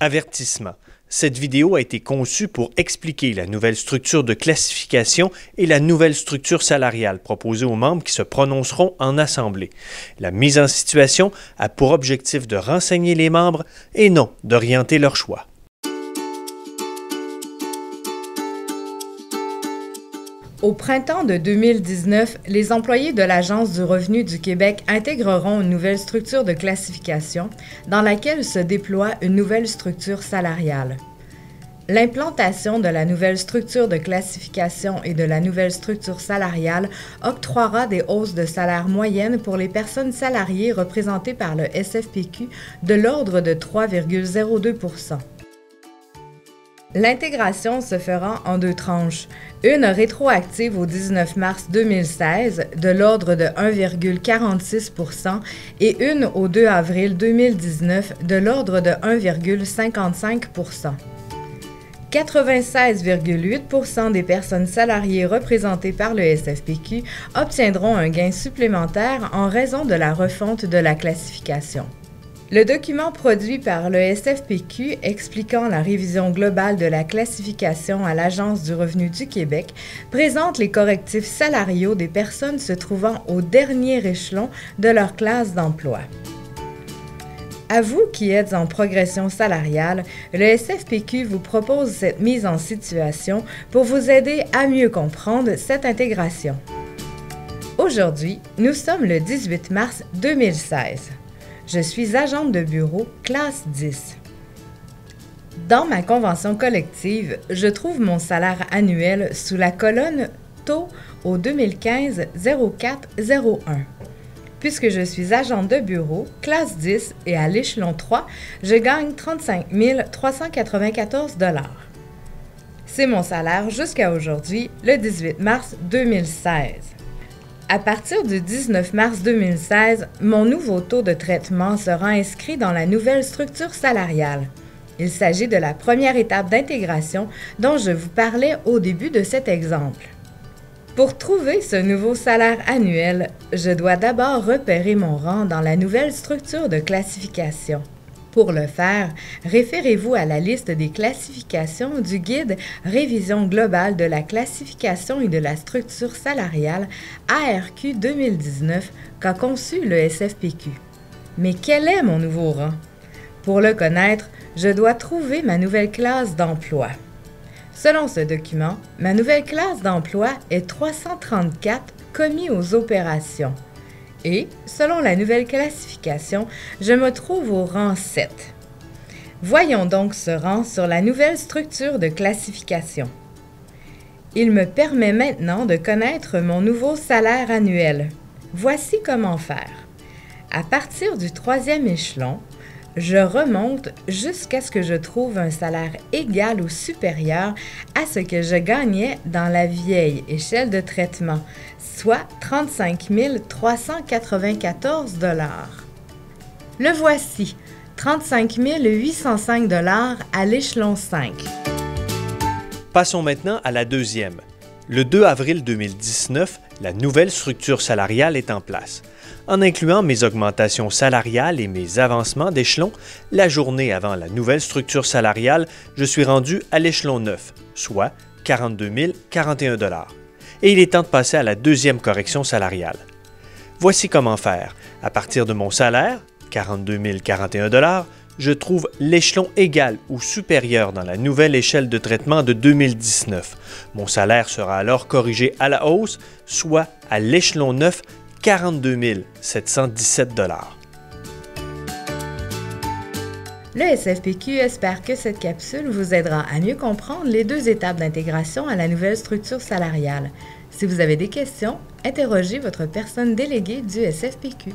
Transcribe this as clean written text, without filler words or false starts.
Avertissement. Cette vidéo a été conçue pour expliquer la nouvelle structure de classification et la nouvelle structure salariale proposée aux membres qui se prononceront en assemblée. La mise en situation a pour objectif de renseigner les membres et non d'orienter leur choix. Au printemps de 2019, les employés de l'Agence du revenu du Québec intégreront une nouvelle structure de classification dans laquelle se déploie une nouvelle structure salariale. L'implantation de la nouvelle structure de classification et de la nouvelle structure salariale octroiera des hausses de salaire moyennes pour les personnes salariées représentées par le SFPQ de l'ordre de 3,02 %. L'intégration se fera en deux tranches, une rétroactive au 19 mars 2016 de l'ordre de 1,46 % et une au 2 avril 2019 de l'ordre de 1,55 %. 96,8 % des personnes salariées représentées par le SFPQ obtiendront un gain supplémentaire en raison de la refonte de la classification. Le document produit par le SFPQ expliquant la révision globale de la classification à l'Agence du revenu du Québec présente les correctifs salariaux des personnes se trouvant au dernier échelon de leur classe d'emploi. À vous qui êtes en progression salariale, le SFPQ vous propose cette mise en situation pour vous aider à mieux comprendre cette intégration. Aujourd'hui, nous sommes le 18 mars 2016. Je suis agente de bureau, classe 10. Dans ma convention collective, je trouve mon salaire annuel sous la colonne Taux au 2015-04-01. Puisque je suis agente de bureau, classe 10 et à l'échelon 3, je gagne 35 394 $. C'est mon salaire jusqu'à aujourd'hui, le 18 mars 2016. À partir du 19 mars 2016, mon nouveau taux de traitement sera inscrit dans la nouvelle structure salariale. Il s'agit de la première étape d'intégration dont je vous parlais au début de cet exemple. Pour trouver ce nouveau salaire annuel, je dois d'abord repérer mon rang dans la nouvelle structure de classification. Pour le faire, référez-vous à la liste des classifications du guide Révision globale de la classification et de la structure salariale ARQ 2019 qu'a conçu le SFPQ. Mais quel est mon nouveau rang? Pour le connaître, je dois trouver ma nouvelle classe d'emploi. Selon ce document, ma nouvelle classe d'emploi est 334 commis aux opérations. Et, selon la nouvelle classification, je me trouve au rang 7. Voyons donc ce rang sur la nouvelle structure de classification. Il me permet maintenant de connaître mon nouveau salaire annuel. Voici comment faire. À partir du 3e échelon, je remonte jusqu'à ce que je trouve un salaire égal ou supérieur à ce que je gagnais dans la vieille échelle de traitement, soit 35 394 $. Le voici, 35 805 $ à l'échelon 5. Passons maintenant à la deuxième. Le 2 avril 2019, la nouvelle structure salariale est en place. En incluant mes augmentations salariales et mes avancements d'échelon, la journée avant la nouvelle structure salariale, je suis rendu à l'échelon 9, soit 42 041 $. Et il est temps de passer à la deuxième correction salariale. Voici comment faire. À partir de mon salaire, 42 041 $, je trouve l'échelon égal ou supérieur dans la nouvelle échelle de traitement de 2019. Mon salaire sera alors corrigé à la hausse, soit à l'échelon 9, 42 717 $. Le SFPQ espère que cette capsule vous aidera à mieux comprendre les deux étapes d'intégration à la nouvelle structure salariale. Si vous avez des questions, interrogez votre personne déléguée du SFPQ.